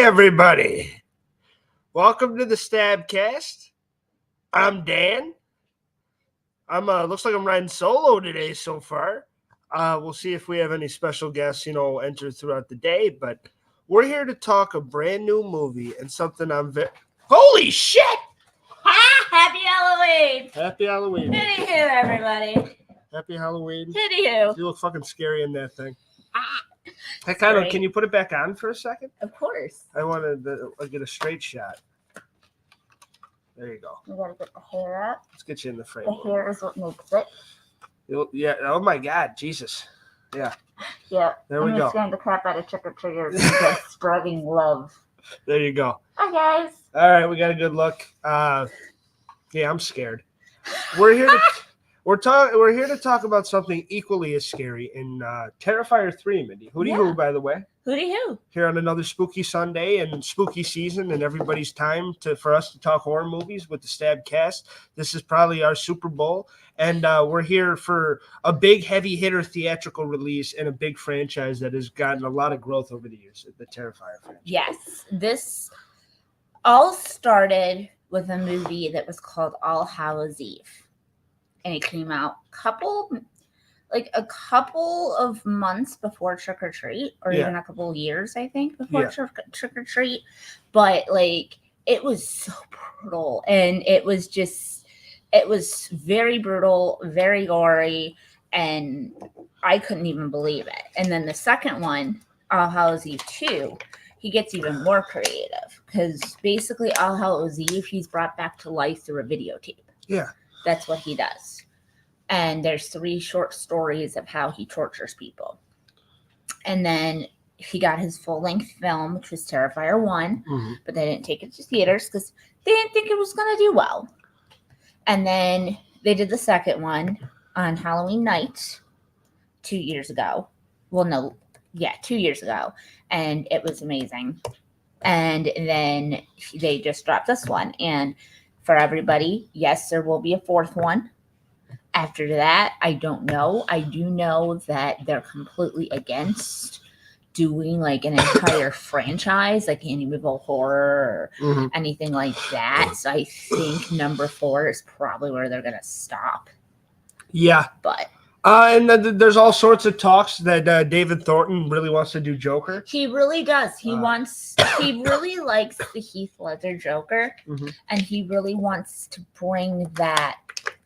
everybody. Welcome to the StabCast. I'm Dan. Looks like I'm riding solo today so far. We'll see if we have any special guests, enter throughout the day. But we're here to talk a brand new movie and something Holy shit! Happy Halloween! Happy Halloween. Anywho, everybody. Happy Halloween. Anywho. You look fucking scary in that thing. Great. Can you put it back on for a second? Of course. I wanted to get a straight shot. There you go. We gotta get the hair up. Let's get you in the frame. The hair is what makes it. Yeah. Oh my God, Jesus. Yeah. Yeah. There we go. I'm scaring the crap out of trick-or-treaters because spreading love. There you go. Hi guys. All right, we got a good look. Yeah, I'm scared. We're here to talk about something equally as scary in Terrifier 3, Mindy. Hooty hoo, by the way. Hooty hoo. Here on another spooky Sunday and spooky season and everybody's time for us to talk horror movies with the StabCast. This is probably our Super Bowl. And we're here for a big heavy hitter theatrical release and a big franchise that has gotten a lot of growth over the years, the Terrifier franchise. Yes. This all started with a movie that was called All Hallows Eve. And it came out a couple of months before Trick or Treat, or even a couple of years, I think, before Trick or Treat. But it was so brutal, and it was very brutal, very gory, and I couldn't even believe it. And then the second one, All Hallows Eve 2, he gets even more creative because basically All Hallows Eve, he's brought back to life through a videotape. Yeah. That's what he does. And there's 3 short stories of how he tortures people. And then he got his full-length film, which was Terrifier 1, but they didn't take it to theaters because they didn't think it was going to do well. And then they did the second one on Halloween night 2 years ago. Well, no, 2 years ago. And it was amazing. And then they just dropped this one. And for everybody, yes, there will be a 4th one. After that, I don't know. I do know that they're completely against doing an entire franchise, like Amityville Horror or anything like that. So I think number 4 is probably where they're gonna stop. Yeah, but and there's all sorts of talks that David Thornton really wants to do Joker. He really does. He really likes the Heath Ledger Joker, and he really wants to bring that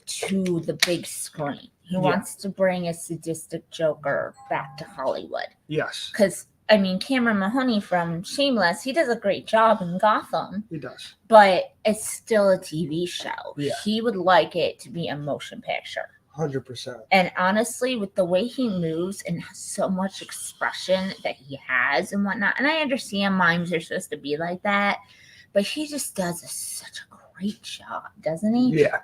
to the big screen. He wants to bring a sadistic Joker back to Hollywood. Yes. Because, Cameron Mahoney from Shameless, he does a great job in Gotham. He does. But it's still a TV show. Yeah. He would like it to be a motion picture. 100%. And honestly, with the way he moves and so much expression that he has and whatnot, and I understand mimes are supposed to be like that, but he just does such a great job, doesn't he? Yeah.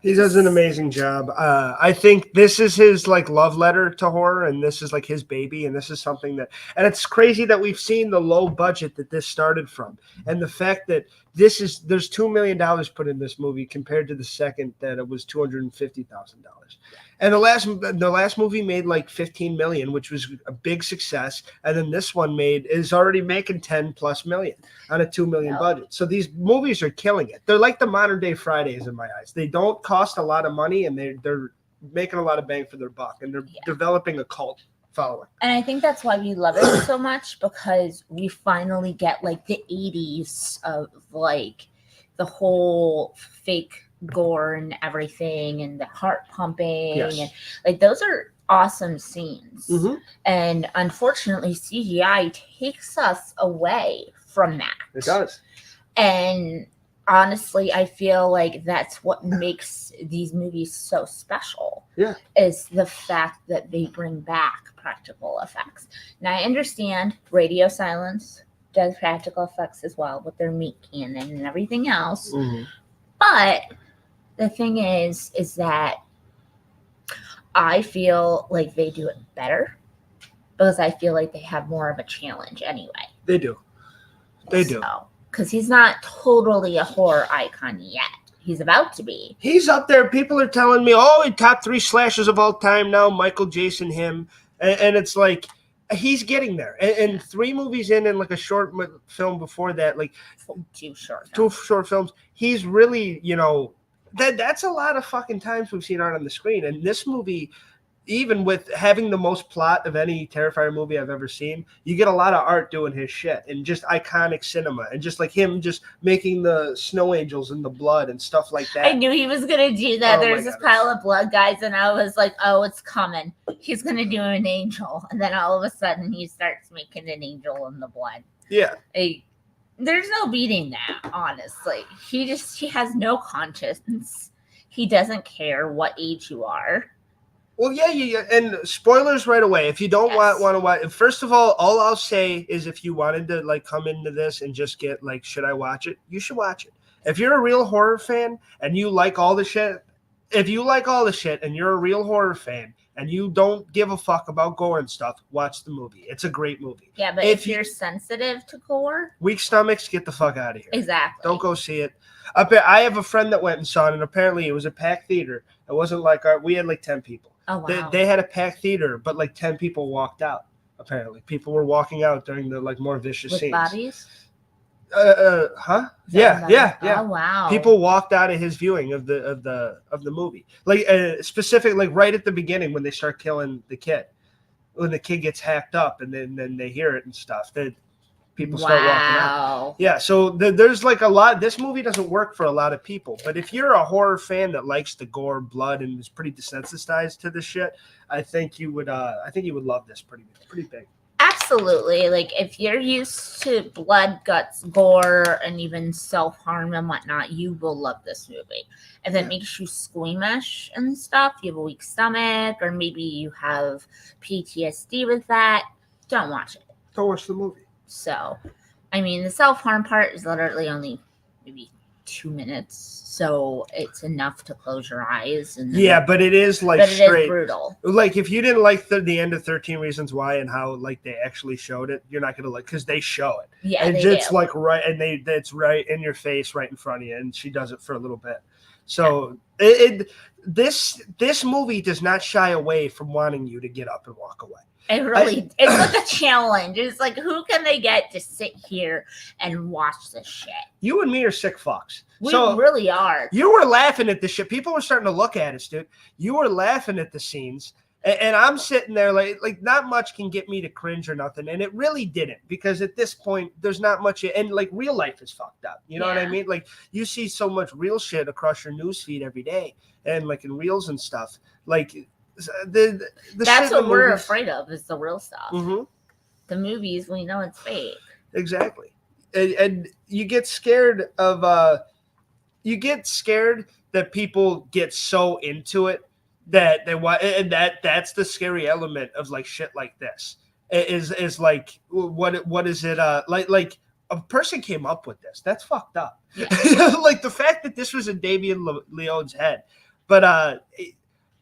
He does an amazing job. I think this is his love letter to horror, and this is his baby, and this is something and it's crazy that we've seen the low budget that this started from, and the fact that there's $2 million put in this movie compared to the second that it was $250,000. And the last movie made $15 million, which was a big success. And then this one is already making $10+ million on a $2 million budget. So these movies are killing it. They're like the modern day Fridays in my eyes. They don't cost a lot of money, and they're making a lot of bang for their buck, and they're developing a cult following. And I think that's why we love it so much, because we finally get the 80s of the whole fake gore and everything, and the heart pumping, and those are awesome scenes. And unfortunately, CGI takes us away from that. It does. And honestly, I feel like that's what makes these movies so special. Yeah, is the fact that they bring back practical effects. Now, I understand Radio Silence does practical effects as well with their meat cannon and everything else, but the thing is that I feel like they do it better because I feel like they have more of a challenge anyway. They do. Because he's not totally a horror icon yet. He's about to be. He's up there. People are telling me, top 3 slashers of all time now, Michael, Jason, him. And it's he's getting there. And 3 movies in and like a short film before that, like 2 short two films. short films, he's really, that's a lot of fucking times we've seen art on the screen. And this movie, even with having the most plot of any Terrifier movie I've ever seen, you get a lot of art doing his shit and just iconic cinema and just like him just making the snow angels and the blood and stuff like that. I knew he was gonna do that. Oh There's my this God, pile of blood, guys, and I was like, "Oh, it's coming. He's gonna do an angel," and then all of a sudden he starts making an angel in the blood. Yeah. There's no beating that. Honestly, he has no conscience. He doesn't care what age you are. Well, yeah. And spoilers right away. If you don't want to watch, first of all I'll say is if you wanted to like come into this and just get like, should I watch it? You should watch it. If you're a real horror fan and you like all the shit, and you're a real horror fan and you don't give a fuck about gore and stuff, watch the movie. It's a great movie. Yeah, but if you're sensitive to gore, weak stomachs, get the fuck out of here. Exactly. Don't go see it. I have a friend that went and saw it, and apparently it was a packed theater. It wasn't like we had like 10 people. Oh, wow. They had a packed theater, but like 10 people walked out. Apparently, people were walking out during the like more vicious scenes. Bodies? Huh? Yeah. Oh, wow. People walked out of his viewing of the movie, like specific, like right at the beginning when they start killing the kid, when the kid gets hacked up, and then they hear it and stuff. That people start walking out. Yeah, so there's like a lot. This movie doesn't work for a lot of people, but if you're a horror fan that likes the gore, blood, and is pretty desensitized to this shit, I think you would love this pretty big. Absolutely. Like if you're used to blood, guts, gore, and even self-harm and whatnot, you will love this movie. If it makes you squeamish and stuff, you have a weak stomach, or maybe you have PTSD with that, don't watch it. Don't watch the movie. So, I mean, the self-harm part is literally only maybe 2 minutes, so it's enough to close your eyes. And but it is like straight. It is brutal. Like if you didn't like the end of 13 Reasons Why and how like they actually showed it, you're not gonna like, because they show it. Yeah, and it's like right, and it's right in your face, right in front of you, and she does it for a little bit. So this movie does not shy away from wanting you to get up and walk away. It's like a challenge. It's like, who can they get to sit here and watch this shit? You and me are sick fucks. We really are. You were laughing at the shit. People were starting to look at us, dude. You were laughing at the scenes. And I'm sitting there like not much can get me to cringe or nothing. And it really didn't, because at this point, there's not much. And like real life is fucked up. You know what I mean? Like you see so much real shit across your newsfeed every day, and like in reels and stuff. Like that's what we're afraid of, is the real stuff. Mm-hmm. The movies, we know it's fake. Exactly. And you get scared of that people get so into it that they want, and that's the scary element of like shit like this is like what is it like a person came up with this. That's fucked up. Yeah. Like the fact that this was in Damien Leone's head. But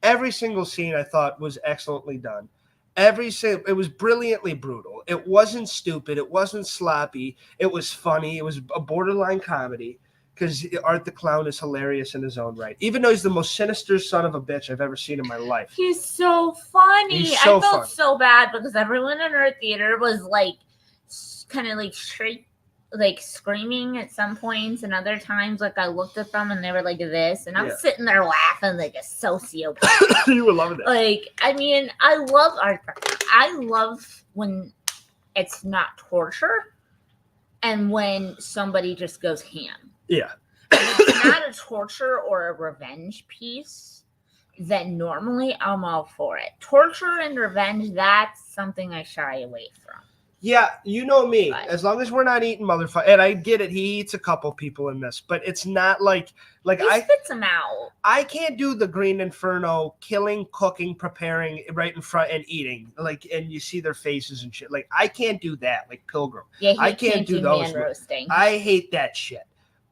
every single scene I thought was excellently done. It was brilliantly brutal. It wasn't stupid. It wasn't sloppy. It was funny. It was a borderline comedy, because Art the Clown is hilarious in his own right. Even though he's the most sinister son of a bitch I've ever seen in my life. He's so funny. I felt so bad because everyone in our theater was like kind of like screaming at some points, and other times like I looked at them and they were like this, and I'm sitting there laughing like a sociopath. You were loving it. Like, I mean, I love art. I love when it's not torture and when somebody just goes ham. Yeah. If it's not a torture or a revenge piece, then normally I'm all for it. Torture and revenge, that's something I shy away from. Yeah, you know me. As long as we're not eating motherfucker, and I get it, he eats a couple people in this, but it's not like he spits them out. I can't do the Green Inferno, killing, cooking, preparing right in front and eating, like, and you see their faces and shit. Like I can't do that, like Pilgrim. Yeah, I can't do those. Man roasting. I hate that shit.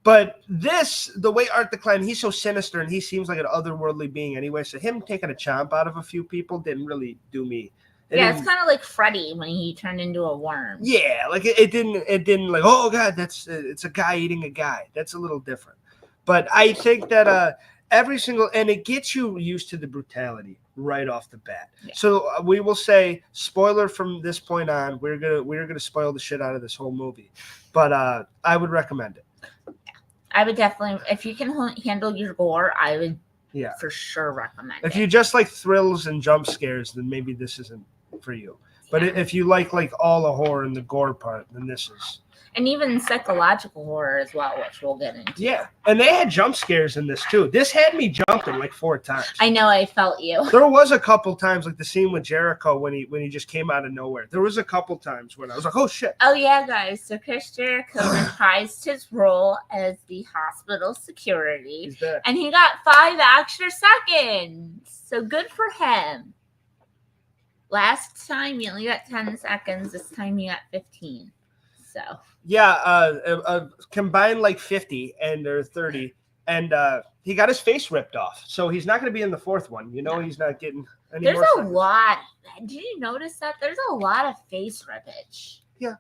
But this, the way Art the Clown, he's so sinister and he seems like an otherworldly being anyway. So him taking a chomp out of a few people didn't really do me. It's kind of like Freddy when he turned into a worm. Yeah, like it didn't like, oh God, it's a guy eating a guy. That's a little different. But I think that every single, and it gets you used to the brutality right off the bat. Yeah. So we will say, spoiler from this point on, we're gonna spoil the shit out of this whole movie, but I would recommend it. I would definitely, if you can handle your gore, I would for sure recommend If it. you just like thrills and jump scares, then maybe this isn't for you. But if you like all the horror and the gore part, then this is. And even psychological horror as well, which we'll get into. Yeah, and they had jump scares in this too. This had me jumping like 4 times. I know, I felt you. There was a couple times, like the scene with Jericho when he just came out of nowhere. There was a couple times when I was like, "Oh shit!" Oh yeah, guys. So Chris Jericho reprised his role as the hospital security, and he got 5 extra seconds. So good for him. Last time you only got 10 seconds. This time you got 15. So. Yeah, combined like 50 or 30, and he got his face ripped off. So he's not going to be in the 4th one. He's not getting any more seconds. There's a lot. Did you notice that? There's a lot of face rippage. Yeah.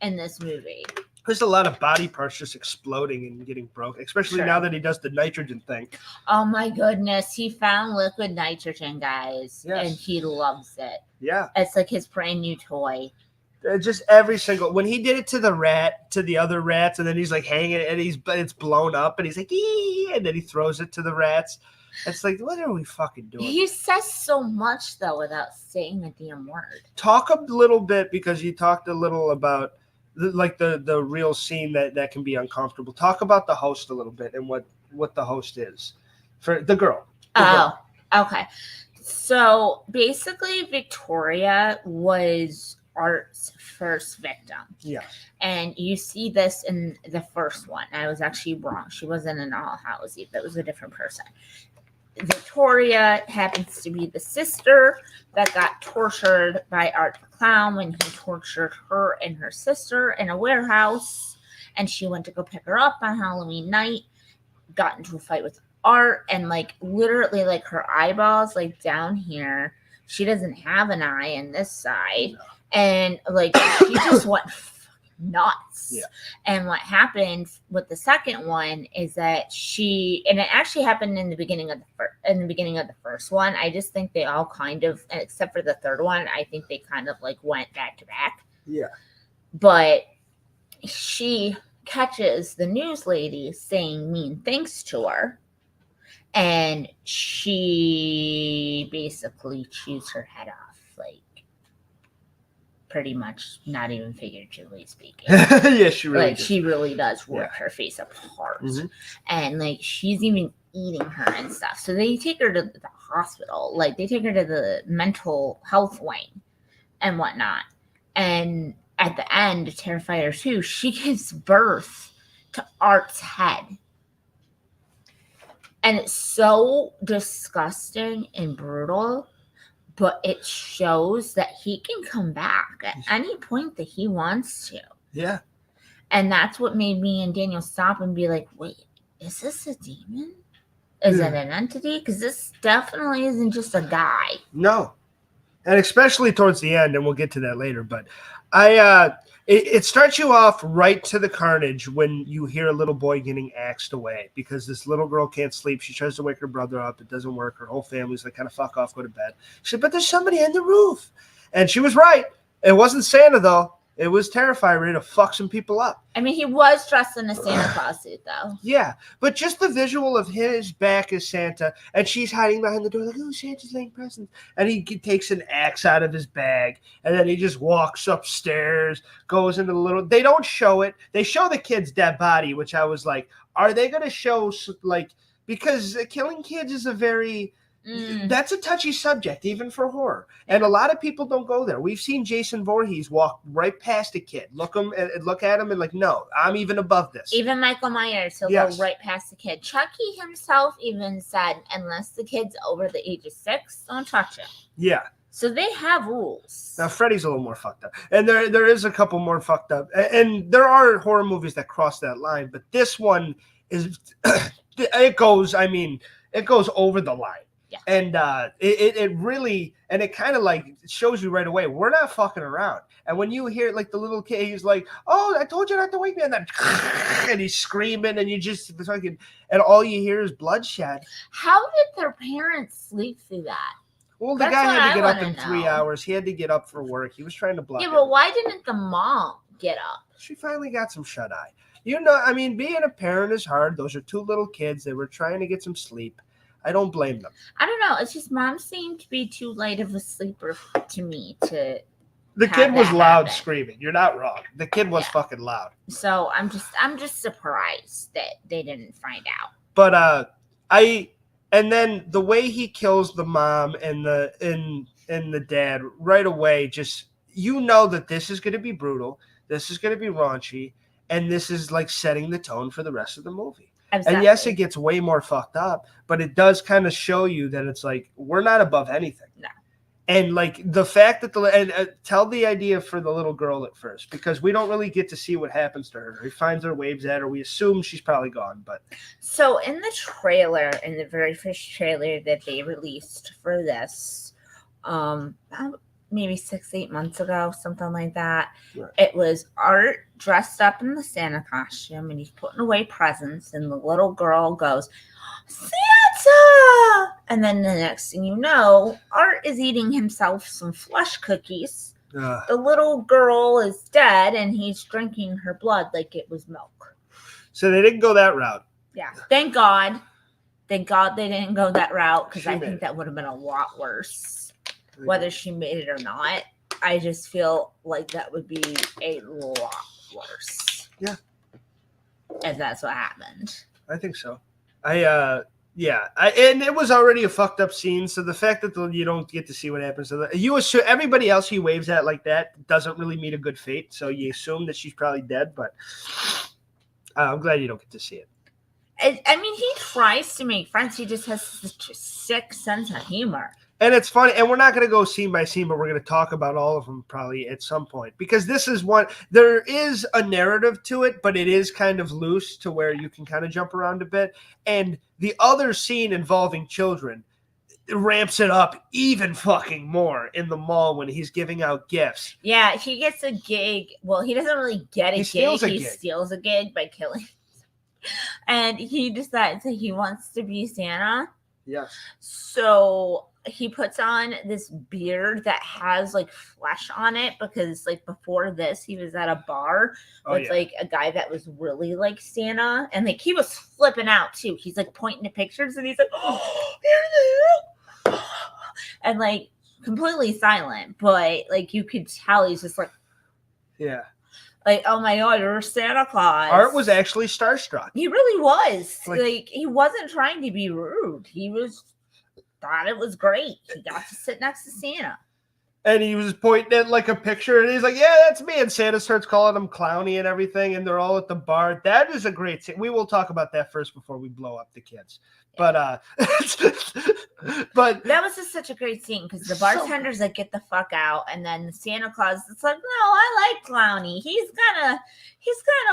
In this movie. There's a lot of body parts just exploding and getting broken, especially now that he does the nitrogen thing. Oh my goodness. He found liquid nitrogen, guys. Yes. And he loves it. Yeah. It's like his brand new toy. Just every single, when he did it to the other rats, and then he's like hanging and it's blown up, and he's like, ee, and then he throws it to the rats. It's like, what are we fucking doing? He says so much though without saying a damn word. Talk a little bit, because you talked a little about the real scene that can be uncomfortable. Talk about the host a little bit and what the host is for the girl. Girl. Okay. So basically, Victoria was Art's first victim. Yeah. And you see this in the first one. I was actually wrong. She wasn't an all housey, but it was a different person. Victoria happens to be the sister that got tortured by Art the Clown when he tortured her and her sister in a warehouse. And she went to go pick her up on Halloween night, got into a fight with Art, and literally her eyeballs down here. She doesn't have an eye in this side. No. And she just went nuts. Yeah. And what happened with the second one is that and it actually happened in the beginning of the first one. I just think they all kind of, except for the third one, I think they kind of went back to back. Yeah. But she catches the news lady saying mean things to her, and she basically chews her head off. Pretty much, not even figuratively speaking. Yeah, she really does. She really does rip her face apart. Mm-hmm. And she's even eating her and stuff. So they take her to the hospital. They take her to the mental health wing and whatnot. And at the end of Terrifier 2, she gives birth to Art's head. And it's so disgusting and brutal. But it shows that he can come back at any point that he wants to. Yeah. And that's what made me and Daniel stop and be like, wait, is this a demon? Is it an entity? Because this definitely isn't just a guy. No. And especially towards the end, and we'll get to that later, but it starts you off right to the carnage when you hear a little boy getting axed away because this little girl can't sleep. She tries to wake her brother up. It doesn't work. Her whole family's kind of fuck off, go to bed. She said, but there's somebody on the roof. And she was right. It wasn't Santa, though. It was Terrifier ready to fuck some people up. I mean, he was dressed in a Santa Claus suit, though. Yeah, but just the visual of his back as Santa, and she's hiding behind the door oh, Santa's laying presents. And he takes an axe out of his bag, and then he just walks upstairs, goes into the little... They don't show it. They show the kid's dead body, which I was like, are they going to show... Because killing kids is a very... That's a touchy subject, even for horror. And a lot of people don't go there. We've seen Jason Voorhees walk right past a kid, look at him and no, I'm even above this. Even Michael Myers, he'll go right past the kid. Chucky himself even said, unless the kid's over the age of 6, don't touch him. Yeah. So they have rules. Now, Freddy's a little more fucked up. And there is a couple more fucked up. And there are horror movies that cross that line. But this one is, it goes over the line. Yeah. And it really, and it kind of like shows you right away, we're not fucking around. And when you hear like the little kid, he's like, "Oh, I told you not to wake me," and then and he's screaming, and you just fucking, and all you hear is bloodshed. How did their parents sleep through that? Well, the That's guy what had to I get up wanna in 3 know. hours. He had to get up for work. He was trying to block. Yeah, but why didn't the mom get up? She finally got some shut eye. You know, I mean, being a parent is hard. Those are two little kids. They were trying to get some sleep. I don't blame them. I don't know. It's just mom seemed to be too light of a sleeper to me to. The have kid was that loud happen. screaming. You're not wrong. The kid was Yeah. fucking loud. So I'm just surprised that they didn't find out. But and then the way he kills the mom and the dad right away, just you know that this is going to be brutal. This is going to be raunchy, and this is like setting the tone for the rest of the movie. Exactly. And yes, it gets way more fucked up, but it does kind of show you that it's like we're not above anything. No. And like the fact that tell the idea for the little girl at first, because we don't really get to see what happens to her. He finds her, waves at her. We assume she's probably gone, but so in the trailer, in the very first trailer that they released for this, maybe 6-8 months ago, something like that. Right. It was Art dressed up in the Santa costume, and he's putting away presents, and the little girl goes, "Santa!" And then the next thing you know, Art is eating himself some flesh cookies. The little girl is dead, and he's drinking her blood like it was milk. So they didn't go that route. Yeah, thank God. Thank God they didn't go that route, because I made think it. that would have been a lot worse. Whether she made it or not, I just feel like that would be a lot worse. Yeah. If that's what happened. I think so. And it was already a fucked up scene, so the fact that you don't get to see what happens to you assume everybody else he waves at like that doesn't really meet a good fate, so you assume that she's probably dead, but I'm glad you don't get to see it. I mean, he tries to make friends. He just has such a sick sense of humor. And it's funny, and we're not going to go scene by scene, but we're going to talk about all of them probably at some point, because this is one, there is a narrative to it, but it is kind of loose to where you can kind of jump around a bit. And the other scene involving children ramps it up even fucking more in the mall when he's giving out gifts. Yeah, he gets a gig. Well, he doesn't really get a gig. He steals a gig by killing. And he decides that he wants to be Santa. Yes. So he puts on this beard that has like flesh on it, because like before this he was at a bar with like a guy that was really like Santa, and like he was flipping out too. He's like pointing to pictures, and he's like, "Oh, here's it," and like completely silent, but like you could tell he's just like, like, "Oh my God, you're Santa Claus." Art was actually starstruck. He really was. Like he wasn't trying to be rude. He thought it was great. He got to sit next to Santa. And he was pointing at like a picture, and he's like, "Yeah, that's me." And Santa starts calling him Clowny and everything, and they're all at the bar. That is a great scene. We will talk about that first before we blow up the kids. But but that was just such a great scene, because the bartender's like, "Get the fuck out," and then Santa Claus, it's like, "No, I like Clowny. He's kind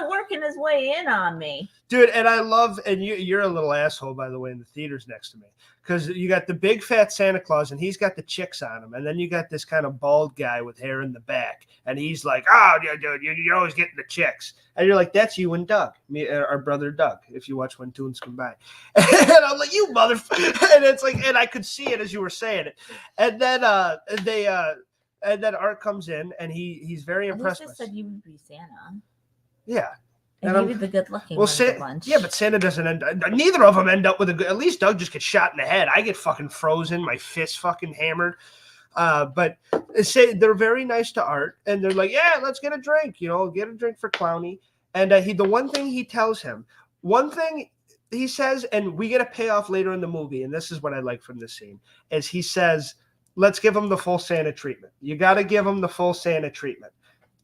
of working his way in on me." Dude, and I love, and you're a little asshole, by the way, in the theaters next to me, because you got the big fat Santa Claus, and he's got the chicks on him, and then you got this kind of bald guy with hair in the back, and he's like, "Oh, dude, you're always getting the chicks," and you're like, "That's you and Doug, our brother Doug, if you watch When Tunes Come By," and I'm like, "You motherfucker," and it's like, and I could see it as you were saying it, and then and then Art comes in, and he's very impressed. He just said you would be Santa. Yeah. And he was the good looking one of the bunch. Yeah, but Santa doesn't neither of them end up with a good, at least Doug just gets shot in the head. I get fucking frozen, my fist fucking hammered. But they're very nice to Art, and they're like, "Yeah, let's get a drink, get a drink for Clowny." And the one thing he tells him, one thing he says, and we get a payoff later in the movie, and this is what I like from this scene, is he says, "Let's give him the full Santa treatment. You got to give him the full Santa treatment."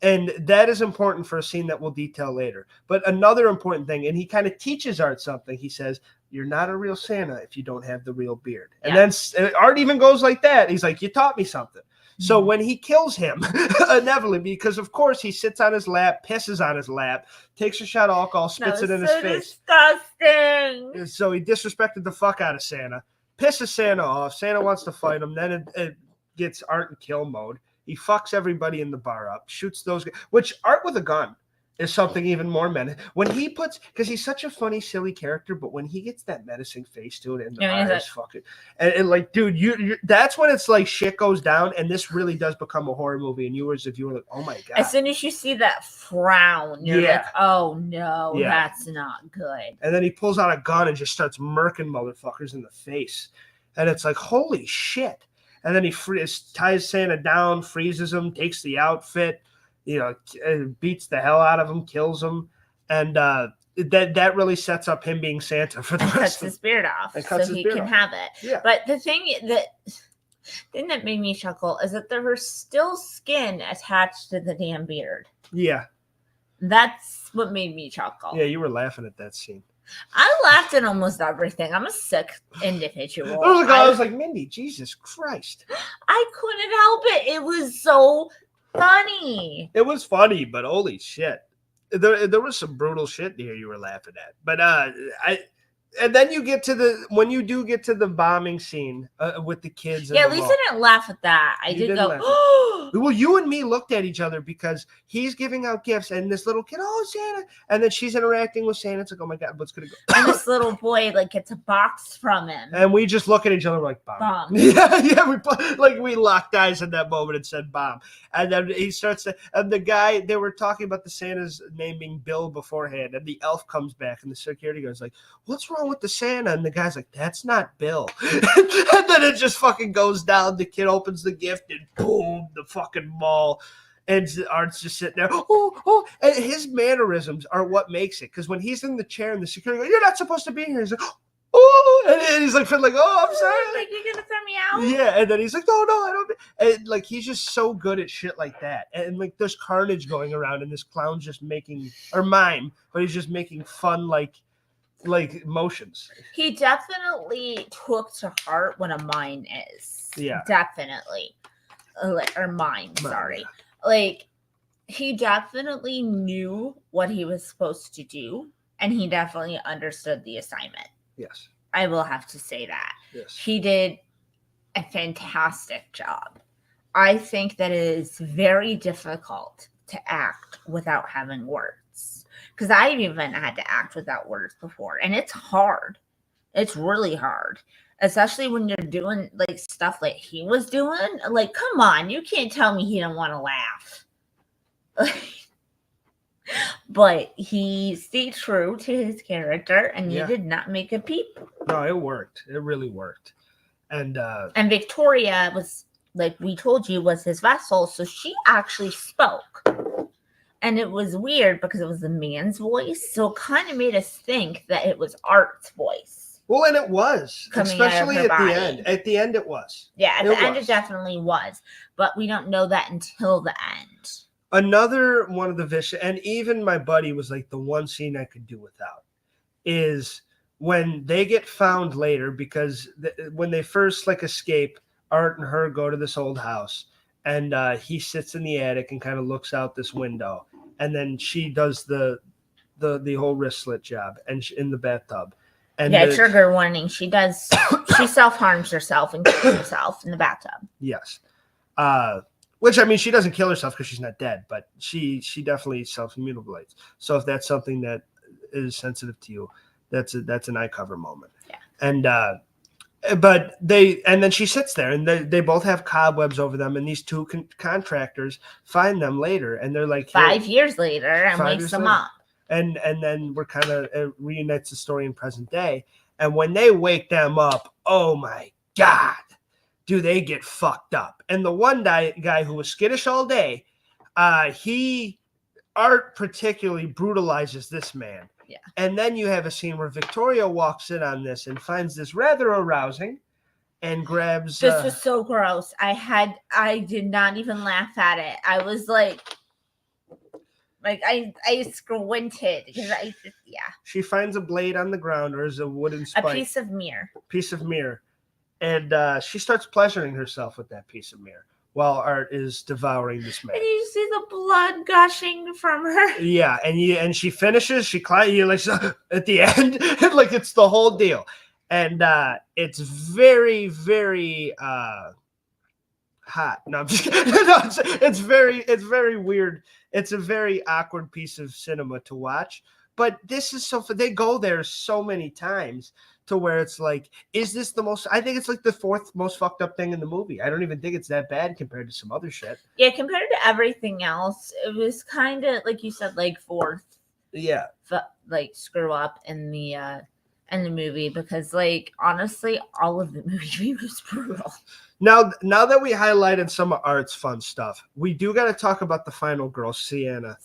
And that is important for a scene that we'll detail later. But another important thing, and he kind of teaches Art something. He says, "You're not a real Santa if you don't have the real beard." And then Art even goes like that. He's like, "You taught me something." Mm-hmm. So when he kills him, inevitably, because of course he sits on his lap, pisses on his lap, takes a shot of alcohol, spits it in his face. Disgusting. So he disrespected the fuck out of Santa. pisses Santa off. Santa wants to fight him. Then it gets Art in kill mode. He fucks everybody in the bar up, shoots those guys, which Art with a gun is something even more menacing. When he puts, because he's such a funny, silly character, but when he gets that menacing face to it and the eyes fucking, and like, dude, you that's when it's like shit goes down, and this really does become a horror movie. And you were like, oh my god. As soon as you see that frown, you're like, oh no, that's not good. And then he pulls out a gun and just starts murking motherfuckers in the face, and it's like, holy shit. And then he ties Santa down, freezes him, takes the outfit. Beats the hell out of him, kills him, and that really sets up him being Santa for the rest. Cuts his beard off, so he can have it. Yeah. But the thing that made me chuckle is that there was still skin attached to the damn beard. Yeah. That's what made me chuckle. Yeah, you were laughing at that scene. I laughed at almost everything. I'm a sick individual. I was like, Mindy, Jesus Christ. I couldn't help it. It was so funny. It was funny, but holy shit. There was some brutal shit here you were laughing at. But and then you get to when you do get to the bombing scene with the kids. Yeah, at least I didn't laugh at that. I did go, oh. Well, you and me looked at each other because he's giving out gifts and this little kid, oh, Santa. And then she's interacting with Santa. It's like, oh my God, what's going to go? And this little boy gets a box from him. And we just look at each other like, bomb. Yeah, we locked eyes in that moment and said bomb. And then he starts to, and the guy, they were talking about the Santa's name being Bill beforehand. And the elf comes back and the security guy's like, what's wrong with the Santa? And the guy's like, that's not Bill. And then it just fucking goes down. The kid opens the gift and boom, the fucking mall. And Art's just sitting there. Oh. And his mannerisms are what makes it. Because when he's in the chair and the security goes, you're not supposed to be here. He's like, oh. And he's like, oh, I'm sorry. Like, you're going to throw me out? Yeah. And then he's like, no, I don't. And he's just so good at shit like that. And there's carnage going around and this clown's just making, or mime, but he's just making fun, like motions. He definitely took to heart what a mime is. Yeah. Definitely. Or mime, sorry. He definitely knew what he was supposed to do, and he definitely understood the assignment. Yes. I will have to say that. Yes. He did a fantastic job. I think that it is very difficult to act without having words. Because I've even had to act without words before, and it's hard. It's really hard. Especially when you're doing stuff like he was doing. Come on, you can't tell me he didn't want to laugh. But he stayed true to his character, and he did not make a peep. No, it worked. It really worked. And Victoria was, like we told you, was his vessel, so she actually spoke. And it was weird because it was the man's voice, so it kind of made us think that it was Art's voice. Well, and it was, especially at body. The end. At the end, it was. Yeah, at the end, it definitely was. But we don't know that until the end. Another one of the vicious, and even my buddy was like, the one scene I could do without is when they get found later, because when they first escape, Art and her go to this old house, and he sits in the attic and kind of looks out this window, and then she does the whole wrist slit job and in the bathtub. And trigger warning. She self-harms herself and kills herself in the bathtub. Yes. Which, I mean, she doesn't kill herself because she's not dead, but she definitely self-mutilates. So if that's something that is sensitive to you, that's an eye cover moment. Yeah. And then she sits there, and they both have cobwebs over them, and these two contractors find them later, and they're like 5 years later, and wakes them up. And then we're kind of reunites the story in present day. And when they wake them up, oh my God, do they get fucked up. And the one guy who was skittish all day, Art particularly brutalizes this man. Yeah. And then you have a scene where Victoria walks in on this and finds this rather arousing and grabs. This was so gross. I did not even laugh at it. I was like I squinted because She finds a blade on the ground, or is a wooden spike. A piece of mirror. And she starts pleasuring herself with that piece of mirror while Art is devouring this man. And you see the blood gushing from her. Yeah, and she finishes. She climbs. At the end, it's the whole deal. and it's very, very hot. No, I'm just kidding. No, it's very weird. It's a very awkward piece of cinema to watch. But this is so they go there so many times to where it's like, is this the most? I think it's like the fourth most fucked up thing in the movie. I don't even think it's that bad compared to some other shit. Yeah, compared to everything else, it was kind of like you said, like fourth. Yeah. Like screw up in the movie, because like honestly, all of the movie was brutal. Now that we highlighted some of Art's fun stuff, we do got to talk about the final girl, Sienna,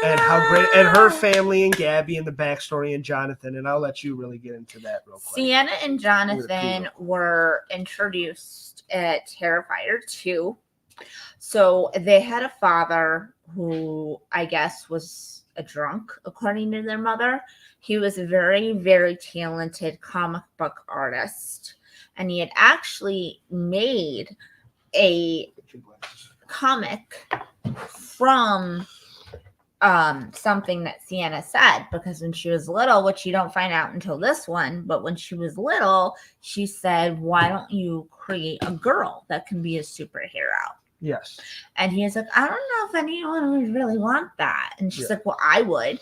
and how great, and her family, and Gabby, and the backstory, and Jonathan. And I'll let you really get into that real quick. Sienna and Jonathan were introduced at Terrifier 2. So they had a father who I guess was a drunk, according to their mother. He was a very, very talented comic book artist. And he had actually made a comic from something that Sienna said, because when she was little, which you don't find out until this one, but when she was little, she said, why don't you create a girl that can be a superhero? Yes. And he was like, I don't know if anyone would really want that. And she's like, well, I would.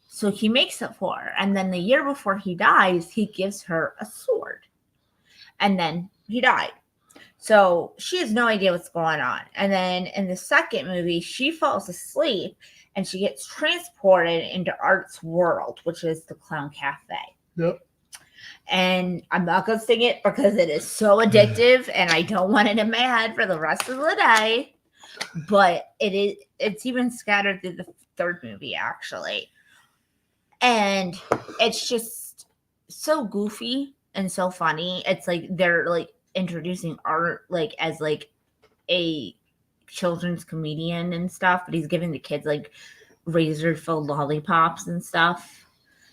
So he makes it for her. And then the year before he dies, he gives her a sword. And then he died. So she has no idea what's going on. And then in the second movie, she falls asleep and she gets transported into Art's world, which is the Clown Cafe. Yep. And I'm not going to sing it because it is so addictive and I don't want it in my head for the rest of the day. But it's even scattered through the third movie, actually. And it's just so goofy and so funny. It's like they're like introducing Art like as like a children's comedian and stuff, but he's giving the kids like razor-filled lollipops and stuff.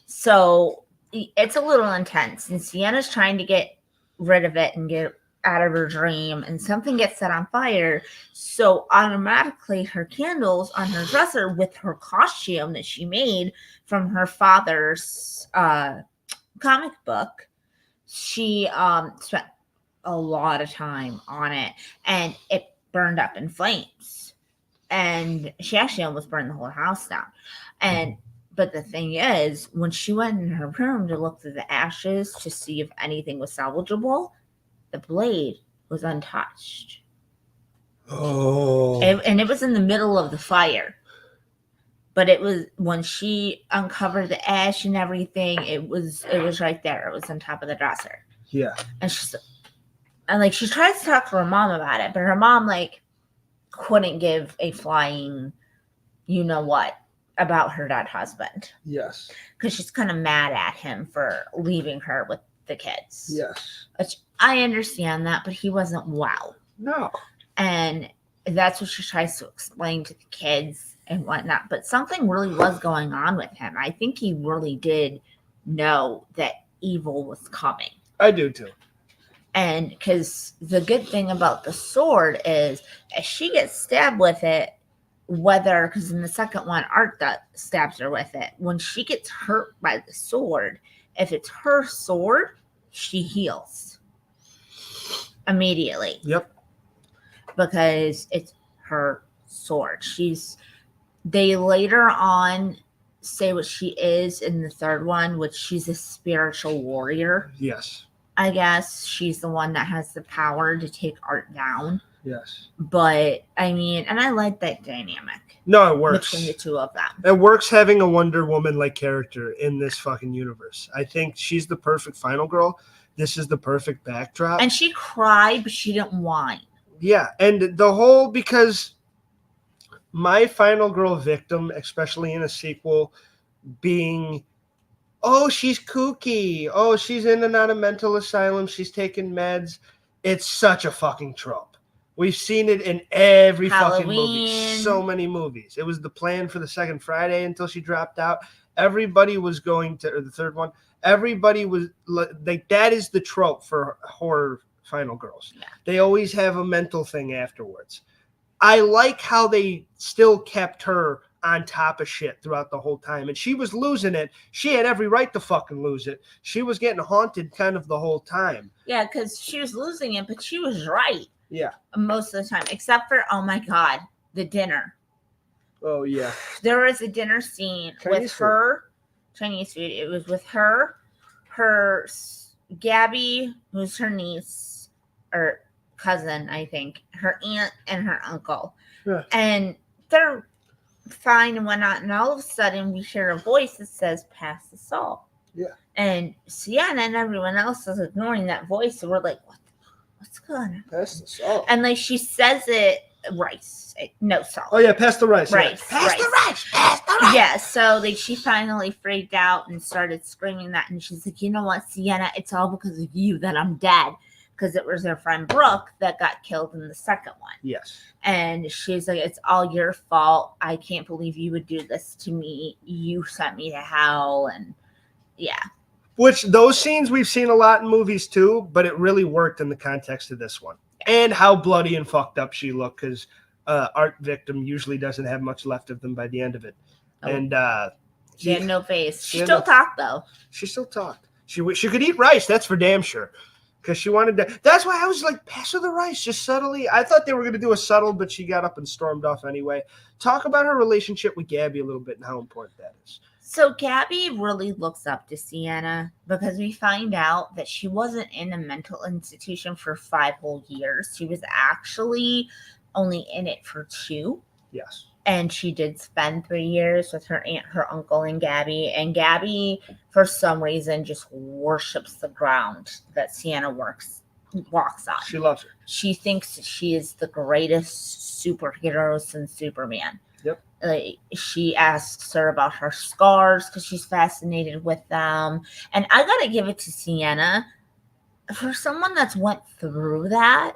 So it's a little intense, and Sienna's trying to get rid of it and get out of her dream, and something gets set on fire. So automatically her candles on her dresser with her costume that she made from her father's comic book, she spent a lot of time on it, and it burned up in flames, and she actually almost burned the whole house down. But the thing is, when she went in her room to look through the ashes to see if anything was salvageable, the blade was untouched. Oh. And it was in the middle of the fire. But it was when she uncovered the ash and everything, it was right there. It was on top of the dresser. Yeah. And she tries to talk to her mom about it, but her mom like couldn't give a flying you know what about her dead husband. Yes. Because she's kind of mad at him for leaving her with the kids. Yes. Which I understand that, but he wasn't well. No. And that's what she tries to explain to the kids and whatnot. But something really was going on with him. I think he really did know that evil was coming. I do too. And because the good thing about the sword is, as she gets stabbed with it, because in the second one, Art stabs her with it. When she gets hurt by the sword, if it's her sword, she heals immediately. Yep. Because it's her sword. They later on say what she is in the third one, which she's a spiritual warrior. Yes. I guess she's the one that has the power to take Art down. Yes. But I mean, and I like that dynamic. No, it works. Between the two of them. It works having a Wonder Woman-like character in this fucking universe. I think she's the perfect final girl. This is the perfect backdrop. And she cried, but she didn't whine. Yeah, and the whole, because my final girl victim, especially in a sequel, being, oh, she's kooky. Oh, she's in and out of mental asylum. She's taking meds. It's such a fucking trope. We've seen it in every fucking movie. So many movies. It was the plan for the second Friday until she dropped out. Everybody was going to, or the third one, everybody was like, that is the trope for horror final girls. Yeah. They always have a mental thing afterwards. I like how they still kept her on top of shit throughout the whole time. And she was losing it. She had every right to fucking lose it. She was getting haunted kind of the whole time. Yeah, because she was losing it, but she was right. Yeah. Most of the time, except for, oh my God, the dinner. Oh, yeah. There was a dinner scene Chinese with her. Chinese food. It was with her, Gabby, who's her niece, or cousin, I think, her aunt and her uncle. Yeah. And they're fine and whatnot. And all of a sudden, we hear a voice that says, pass the salt. Yeah. And Sienna and everyone else is ignoring that voice. So we're like, what's going on? Pass the salt. And like she says it, rice, no salt. Oh, yeah, pass the rice. Rice. Yeah. Pass rice. the rice. Pass the rice. Yeah, so like she finally freaked out and started screaming that. And she's like, you know what, Sienna, it's all because of you that I'm dead. Because it was her friend Brooke that got killed in the second one. Yes. And she's like, it's all your fault. I can't believe you would do this to me. You sent me to hell. And yeah. Which those scenes we've seen a lot in movies too, but it really worked in the context of this one. And how bloody and fucked up she looked, because art victim usually doesn't have much left of them by the end of it. Oh. And she had no face. She still talked though. She still talked. She could eat rice. That's for damn sure. Because she wanted to. That's why I was like, pass her the rice, just subtly. I thought they were going to do a subtle, but she got up and stormed off anyway. Talk about her relationship with Gabby a little bit and how important that is. So Gabby really looks up to Sienna because we find out that she wasn't in a mental institution for 5 whole years. She was actually only in it for 2. Yes. And she did spend 3 years with her aunt, her uncle, and Gabby. And Gabby, for some reason, just worships the ground that Sienna walks on. She loves her. She thinks she is the greatest superhero since Superman. Yep. Like, she asks her about her scars because she's fascinated with them. And I gotta give it to Sienna. For someone that's went through that,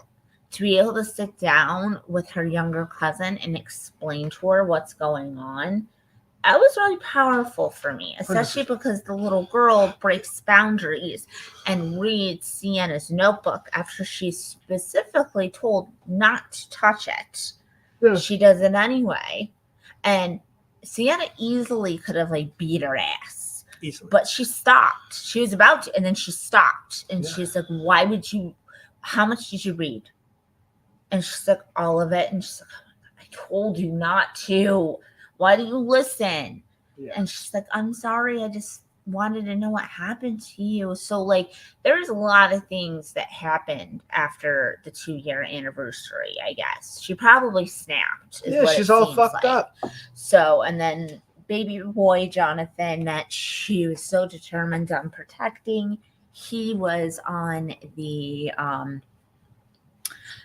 to be able to sit down with her younger cousin and explain to her what's going on, that was really powerful for me, especially because the little girl breaks boundaries and reads Sienna's notebook after she's specifically told not to touch it. Yeah. She does it anyway. And Sienna easily could have like beat her ass. Easily. But she stopped. She was about to, and then she stopped. And she's like, why would you, how much did you read? And she's like, all of it. And she's like, oh my God, I told you not to. Why do you listen? Yeah. And she's like, I'm sorry. I just wanted to know what happened to you. So, like, there's a lot of things that happened after the 2-year anniversary, I guess. She probably snapped. Yeah, she's all fucked up. So, and then baby boy Jonathan, that she was so determined on protecting, he was on the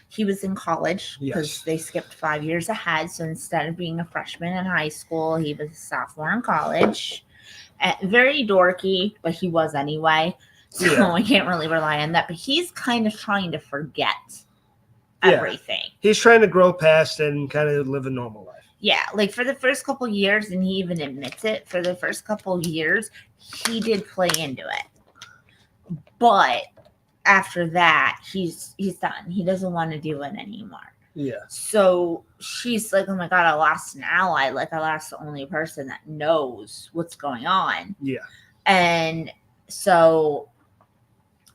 he was in college because they skipped 5 years ahead. So instead of being a freshman in high school, he was a sophomore in college. Very dorky, but he was anyway. So I can't really rely on that. But he's kind of trying to forget everything. He's trying to grow past and kind of live a normal life. Yeah, like for the first couple years, and he even admits it, for the first couple years, he did play into it. But after that, he's done. He doesn't want to do it anymore. Yeah. So she's like, oh my God, I lost an ally. Like, I lost the only person that knows what's going on. Yeah. And so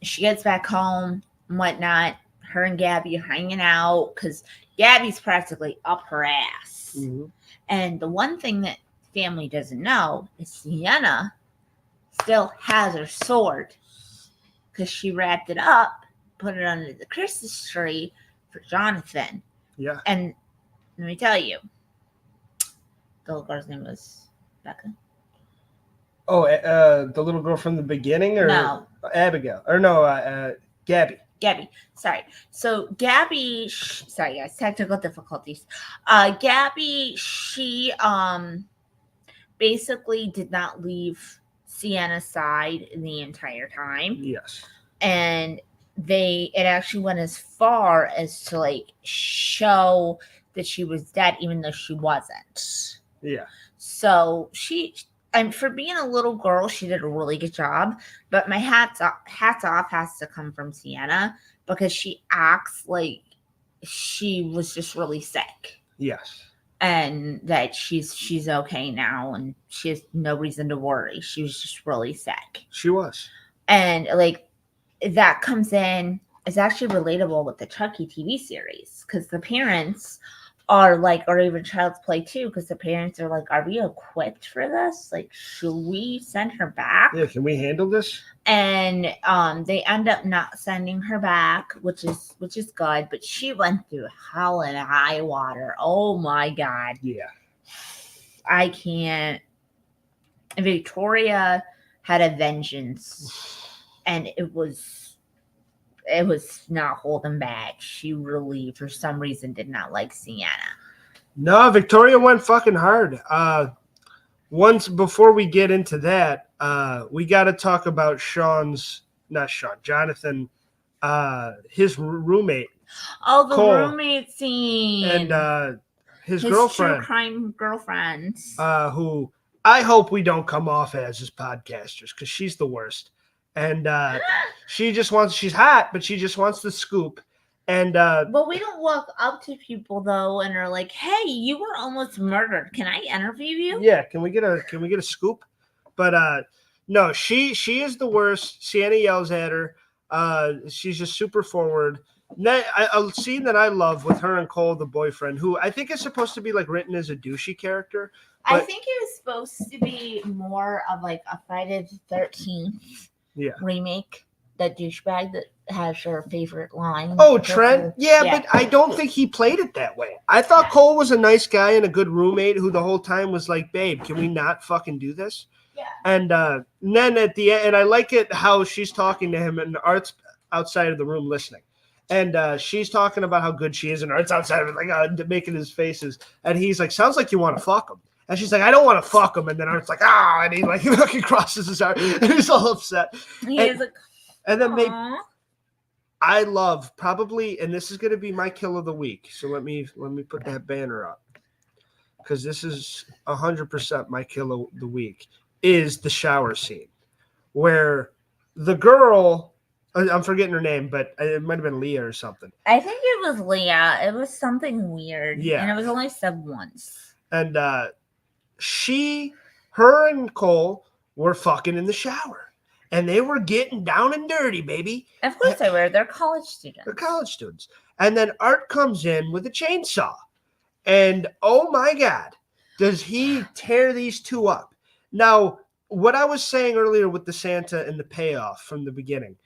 she gets back home and whatnot. Her and Gabby are hanging out because Gabby's practically up her ass. Mm-hmm. And the one thing that family doesn't know is Sienna still has her sword. Because she wrapped it up, put it under the Christmas tree for Jonathan. Yeah. And let me tell you, the little girl's name was Becca. Oh, the little girl from the beginning? Or no. Abigail. Or no, Gabby. Gabby. Sorry. So Gabby, sorry guys, technical difficulties. Gabby, she basically did not leave Sienna's side the entire time. Yes. And it actually went as far as to like show that she was dead even though she wasn't. Yeah. So for being a little girl, she did a really good job, but my hats off has to come from Sienna because she acts like she was just really sick. Yes. and that she's okay now and she has no reason to worry. She was just really sick. She was. And like that comes in, it's actually relatable with the Chucky TV series because the parents are like, or even Child's Play too, because the parents are like, are we equipped for this? Like, should we send her back? Yeah, can we handle this? And they end up not sending her back, which is good, but she went through hell and high water. Oh my God. Yeah. I can't. And Victoria had a vengeance, and it was not holding back. She really, for some reason, did not like Sienna. No, Victoria went fucking hard. Once before we get into that, we got to talk about Jonathan, his roommate. Oh, the Cole, roommate scene. And his girlfriend. True crime girlfriend. Who I hope we don't come off as podcasters because she's the worst. And she's hot, but she just wants the scoop. And but we don't walk up to people though and are like, "Hey, you were almost murdered. Can I interview you?" Yeah, can we get a scoop? But no, she is the worst. Sienna yells at her. She's just super forward. A scene that I love with her and Cole, the boyfriend, who I think is supposed to be like written as a douchey character. I think it was supposed to be more of like a Friday the 13th remake. That douchebag that has her favorite line. Oh, Trent? Yeah, but I don't think he played it that way. I thought Cole was a nice guy and a good roommate who the whole time was like, babe, can we not fucking do this? Yeah. And then at the end, and I like it how she's talking to him and Art's outside of the room listening. And she's talking about how good she is and Art's outside of it, like making his faces. And he's like, sounds like you want to fuck him. And she's like, I don't want to fuck him. And then Art's like, and he like fucking crosses his arm and he's all upset. And then I love probably, and this is going to be my kill of the week. So let me put that banner up because this is 100% my kill of the week is the shower scene where the girl, I'm forgetting her name, but it might have been Leah or something. I think it was Leah. It was something weird. Yeah. And it was only said once. And her and Cole were fucking in the shower. And they were getting down and dirty, baby. Of course they were. They're college students. They're college students. And then Art comes in with a chainsaw. And oh my God, does he tear these two up. Now, what I was saying earlier with the Santa and the payoff from the beginning,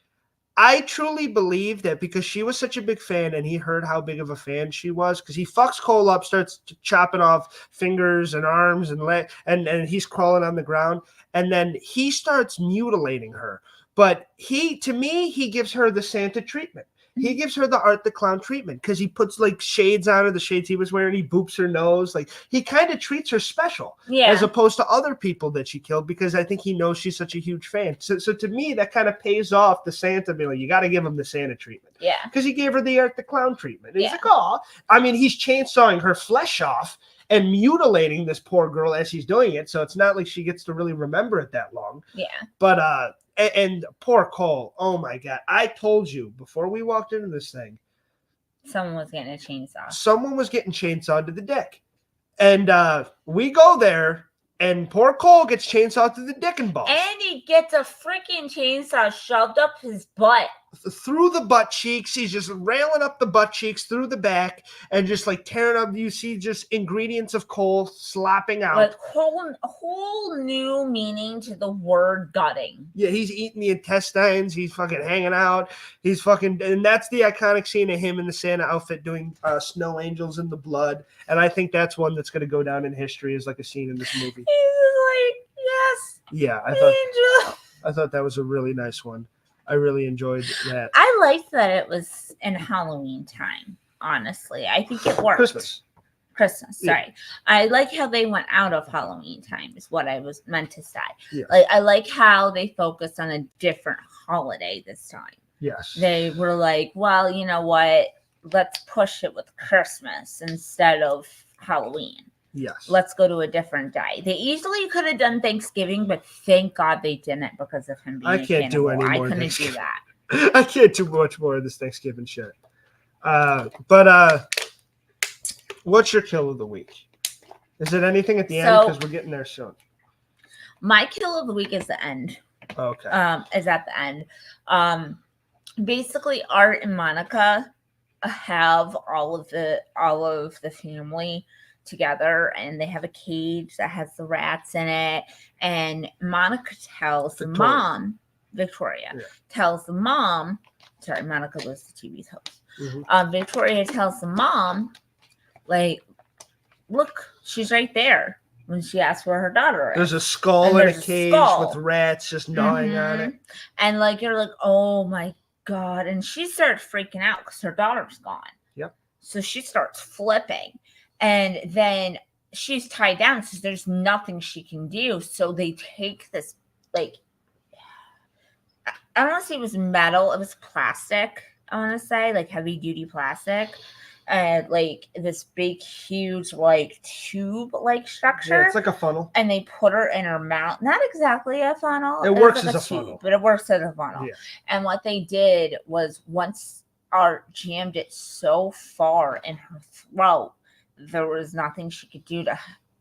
I truly believe that because she was such a big fan and he heard how big of a fan she was, because he fucks Cole up, starts chopping off fingers and arms and he's crawling on the ground. And then he starts mutilating her. But to me, he gives her the Santa treatment. He gives her the Art the Clown treatment because he puts like shades on her, the shades he was wearing. He boops her nose. Like he kind of treats her special as opposed to other people that she killed because I think he knows she's such a huge fan. So to me, that kind of pays off the Santa being like, you got to give him the Santa treatment. Yeah. Because he gave her the Art the Clown treatment. And he's like, oh, I mean, he's chainsawing her flesh off and mutilating this poor girl as he's doing it. So it's not like she gets to really remember it that long. Yeah. But, and poor Cole, oh my God. I told you before we walked into this thing. Someone was getting a chainsaw. Someone was getting chainsawed to the dick. And we go there, and poor Cole gets chainsawed to the dick and balls. And he gets a freaking chainsaw shoved up his butt. Through the butt cheeks. He's just railing up the butt cheeks through the back and just like tearing up. You see just ingredients of Cole slopping out. Like whole new meaning to the word gutting. Yeah, he's eating the intestines. He's fucking hanging out. He's fucking, and that's the iconic scene of him in the Santa outfit doing snow angels in the blood. And I think that's one that's going to go down in history as like a scene in this movie. He's like, yes. Yeah, I thought that was a really nice one. I really enjoyed that. I liked that it was in Halloween time, honestly. I think it worked. Christmas, sorry. Yeah. I like how they went out of Halloween time is what I was meant to say. Yeah. Like I like how they focused on a different holiday this time. Yes. They were like, well, you know what? Let's push it with Christmas instead of Halloween. Yes. Let's go to a different day. They easily could have done Thanksgiving, but thank God they didn't because of him being I can't do any more. I couldn't do that. I can't do much more of this Thanksgiving shit. But what's your kill of the week? Is it anything at the end? So- Because we're getting there soon. My kill of the week is the end. Okay. Is at the end. Basically, Art and Monica have all of the family together, and they have a cage that has the rats in it. And Monica tells the mom, Victoria, tells the mom. Sorry, Monica was the TV's host. Mm-hmm. Victoria tells the mom, like, look, she's right there. When she asks where her daughter is. There's a skull in a cage with rats just gnawing on it. And like you're like, oh my God. And she starts freaking out because her daughter's gone. Yep. So she starts flipping. And then she's tied down because there's nothing she can do. So they take this, like, I don't want to say it was metal, it was plastic, I want to say, like heavy duty plastic. And like this big, huge, like tube like structure. Yeah, it's like a funnel. And they put her in her mouth. Not exactly a funnel. It works like as a tube, funnel. but it works as a funnel. Yeah. And what they did was once Art jammed it so far in her throat, there was nothing she could do to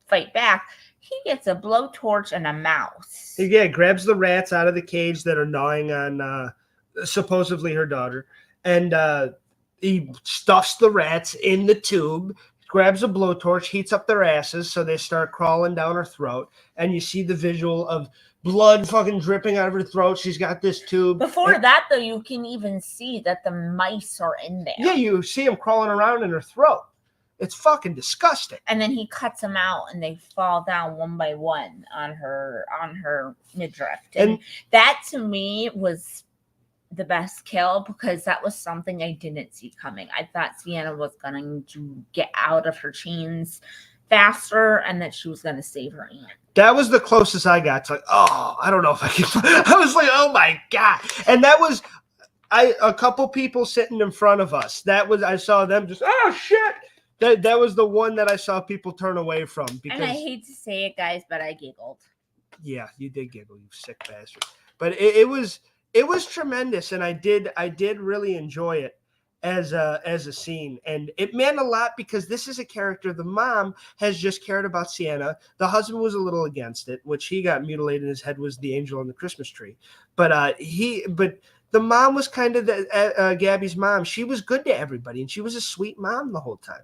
fight back. He gets a blowtorch and a mouse. Yeah, grabs the rats out of the cage that are gnawing on supposedly her daughter. And he stuffs the rats in the tube, grabs a blowtorch, heats up their asses so they start crawling down her throat. And you see the visual of blood fucking dripping out of her throat. She's got this tube. Before that, though, you can even see that the mice are in there. Yeah, you see them crawling around in her throat. It's fucking disgusting. And then he cuts them out and they fall down one by one on her midriff. And that to me was the best kill because that was something I didn't see coming. I thought Sienna was going to get out of her chains faster and that she was going to save her aunt. That was the closest I got to like, oh, I don't know if I can. I was like, oh my God. And that was a couple people sitting in front of us. I saw them just, oh shit. That was the one that I saw people turn away from. Because, and I hate to say it, guys, but I giggled. Yeah, you did giggle, you sick bastard. But it was tremendous, and I did really enjoy it as a scene, and it meant a lot because this is a character. The mom has just cared about Sienna. The husband was a little against it, which he got mutilated. And his head was the angel on the Christmas tree, but the mom was kind of Gabby's mom. She was good to everybody, and she was a sweet mom the whole time.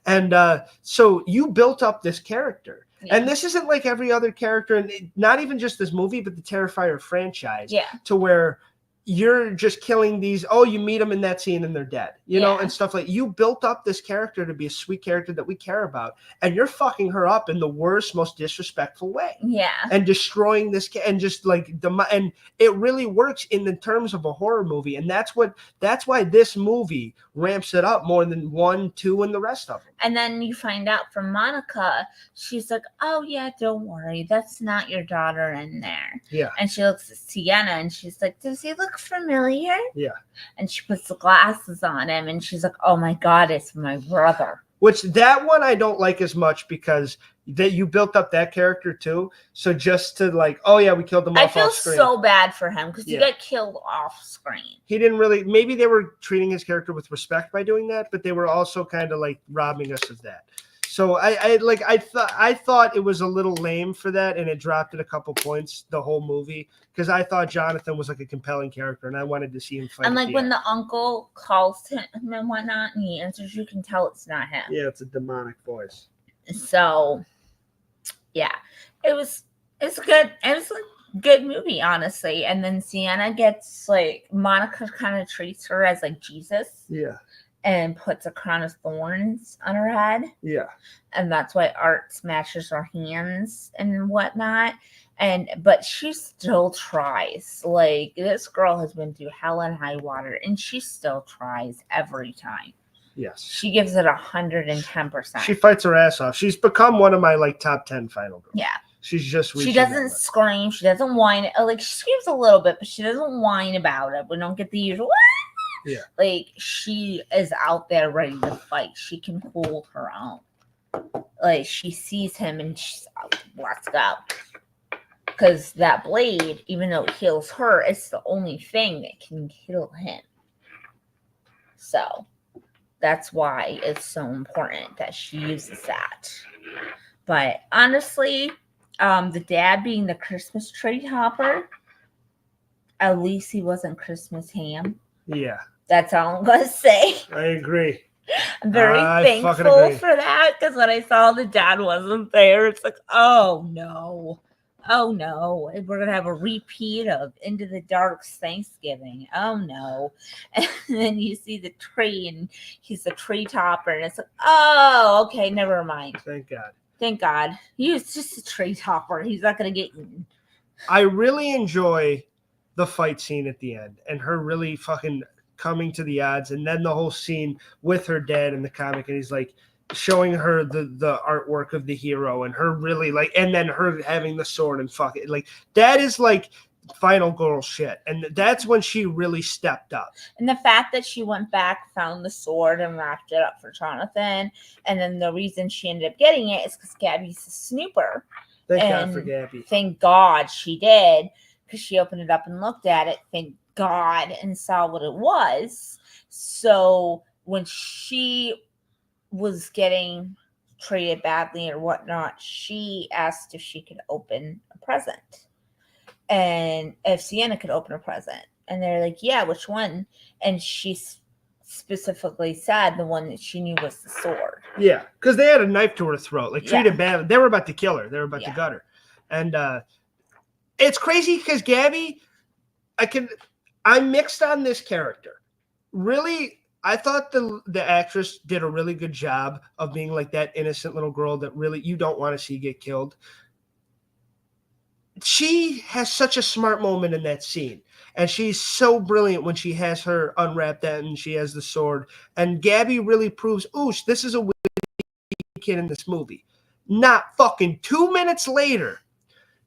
And so you built up this character. Yeah. And this isn't like every other character, and not even just this movie, but the Terrifier franchise. Yeah. To where you're just killing these. Oh, you meet them in that scene and they're dead, you know, and stuff like. You built up this character to be a sweet character that we care about, and you're fucking her up in the worst, most disrespectful way. Yeah. And destroying this, and just like and it really works in the terms of a horror movie, and that's why this movie ramps it up more than 1, 2, and the rest of them. And then you find out from Monica, she's like, oh yeah, don't worry, that's not your daughter in there. Yeah. And she looks at Sienna and she's like, does he look familiar? Yeah. And she puts the glasses on him and she's like, oh my God, it's my brother. Which that one I don't like as much because that you built up that character too. So just to like, oh yeah, we killed him off screen. I feel so bad for him because he got killed off screen. He didn't really, maybe they were treating his character with respect by doing that, but they were also kind of like robbing us of that. So I thought it was a little lame for that, and it dropped it a couple points the whole movie because I thought Jonathan was like a compelling character, and I wanted to see him fight. And like when the uncle calls him and whatnot, and he answers, you can tell it's not him. Yeah, it's a demonic voice. So, yeah, it's good. It was a good movie, honestly. And then Sienna gets like Monica kind of treats her as like Jesus. Yeah. And puts a crown of thorns on her head. Yeah. And that's why Art smashes her hands and whatnot. But she still tries. Like, this girl has been through hell and high water, and she still tries every time. Yes. She gives it 110%. She fights her ass off. She's become one of my like top 10 final girls. Yeah. She's just. She doesn't scream. She doesn't whine. Like, she screams a little bit, but she doesn't whine about it. We don't get the usual. Yeah. Like, she is out there ready to fight. She can hold her own. Like, she sees him and she's like, let's go. Because that blade, even though it heals her, it's the only thing that can kill him. So, that's why it's so important that she uses that. But honestly, the dad being the Christmas tree hopper, at least he wasn't Christmas ham. Yeah. That's all I'm going to say. I agree. I'm very thankful for that, because when I saw the dad wasn't there, it's like, oh no. Oh no, we're going to have a repeat of Into the Dark's Thanksgiving. Oh no. And then you see the tree and he's the tree topper, and it's like, oh, okay, never mind. Thank God. Thank God. He was just a tree topper. He's not going to get eaten. I really enjoy the fight scene at the end and her really fucking coming to the odds, and then the whole scene with her dad in the comic, and he's like showing her the artwork of the hero, and her really like, and then her having the sword and fuck it, like that is like final girl shit, and that's when she really stepped up. And the fact that she went back, found the sword, and wrapped it up for Jonathan, and then the reason she ended up getting it is because Gabby's a snooper. Thank God for Gabby. Thank God she did, because she opened it up and looked at it. Thank God, and saw what it was. So when she was getting treated badly or whatnot, she asked if she could open a present, and if Sienna could open a present, and they're like, yeah, which one? And she specifically said the one that she knew was the sword. Yeah, because they had a knife to her throat, like treated badly. They were about to kill her. They were about to gut her. And it's crazy because Gabby, I'm mixed on this character. Really, I thought the actress did a really good job of being like that innocent little girl that really you don't want to see get killed. She has such a smart moment in that scene, and she's so brilliant when she has her unwrap that and she has the sword. And Gabby really proves, oosh, this is a witty kid in this movie. Not fucking 2 minutes later,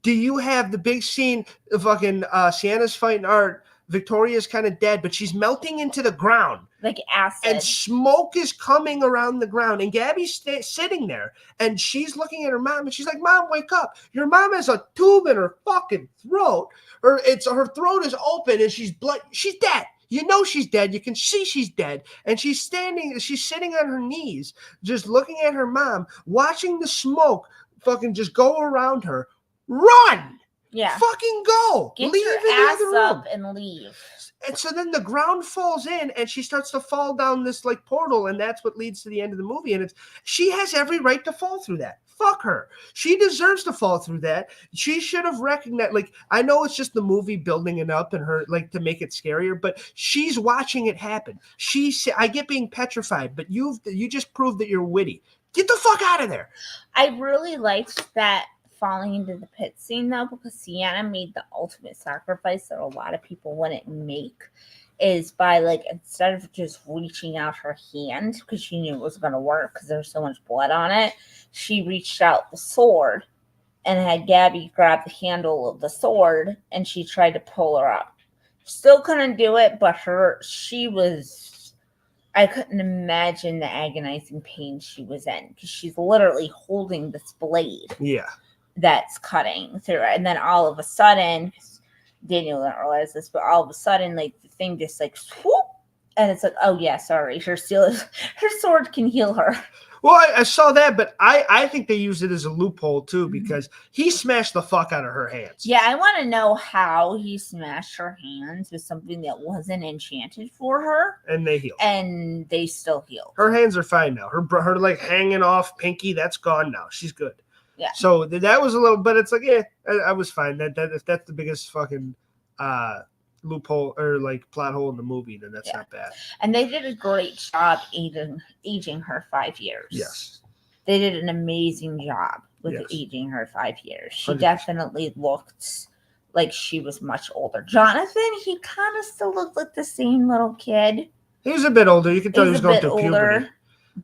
do you have the big scene of fucking Sienna's fighting Art. Victoria's kind of dead, but she's melting into the ground. Like acid. And smoke is coming around the ground. And Gabby's sitting there, and she's looking at her mom, and she's like, Mom, wake up. Your mom has a tube in her fucking throat. Her throat is open, and she's dead. You know she's dead. You can see she's dead. And she's sitting on her knees, just looking at her mom, watching the smoke fucking just go around her. Run! Yeah. Fucking go. Get leave your ass up and leave. And so then the ground falls in, and she starts to fall down this like portal, and that's what leads to the end of the movie. And she has every right to fall through that. Fuck her. She deserves to fall through that. She should have recognized, like, I know it's just the movie building it up and her, like, to make it scarier, but she's watching it happen. I get being petrified, but you just proved that you're witty. Get the fuck out of there. I really liked that falling into the pit scene, though, because Sienna made the ultimate sacrifice that a lot of people wouldn't make, is by, like, instead of just reaching out her hand because she knew it was going to work because there was so much blood on it, she reached out the sword and had Gabby grab the handle of the sword, and she tried to pull her up. Still couldn't do it, but I couldn't imagine the agonizing pain she was in, because she's literally holding this blade. Yeah. That's cutting through it. And then all of a sudden, Daniel didn't realize this, but all of a sudden, like, the thing just like swoop, and it's like, oh yeah, sorry, her sword can heal her. Well, I saw that, but I think they used it as a loophole too, because he smashed the fuck out of her hands. Yeah, I want to know how he smashed her hands with something that wasn't enchanted for her. And they healed. And they still healed. Her hands are fine now. Her like hanging off pinky, that's gone now. She's good. Yeah. So that was a little, but it's like, yeah, I was fine. If that's the biggest fucking loophole or like plot hole in the movie, then that's not bad. And they did a great job aging her 5 years. Yes. They did an amazing job with aging her 5 years. She 100%. Definitely looked like she was much older. Jonathan, he kind of still looked like the same little kid. He was a bit older. You can tell he was going through puberty.